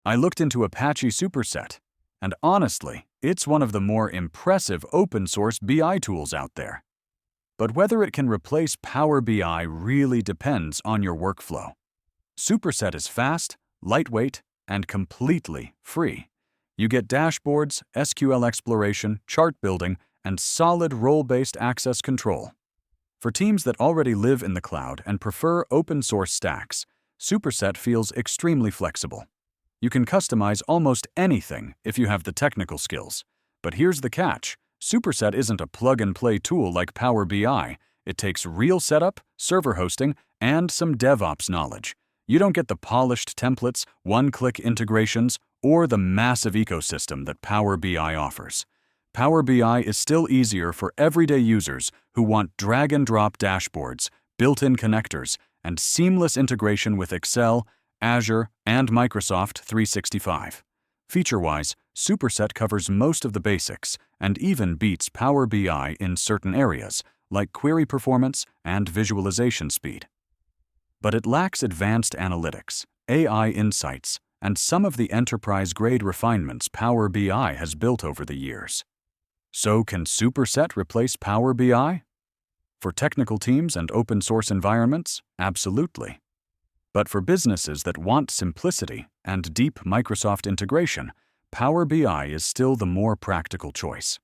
I looked into Apache Superset, and honestly, it's one of the more impressive open-source BI tools out there. But whether it can replace Power BI really depends on your workflow. Superset is fast, lightweight, and completely free. You get dashboards, SQL exploration, chart building, and solid role-based access control. For teams that already live in the cloud and prefer open-source stacks, Superset feels extremely flexible. You can customize almost anything if you have the technical skills. But here's the catch. Superset isn't a plug-and-play tool like Power BI. It takes real setup, server hosting, and some DevOps knowledge. You don't get the polished templates, one-click integrations, or the massive ecosystem that Power BI offers. Power BI is still easier for everyday users who want drag-and-drop dashboards, built-in connectors, and seamless integration with Excel, Azure, and Microsoft 365. Feature-wise, Superset covers most of the basics and even beats Power BI in certain areas, like query performance and visualization speed. But it lacks advanced analytics, AI insights, and some of the enterprise-grade refinements Power BI has built over the years. So can Superset replace Power BI? For technical teams and open-source environments, absolutely. But for businesses that want simplicity and deep Microsoft integration, Power BI is still the more practical choice.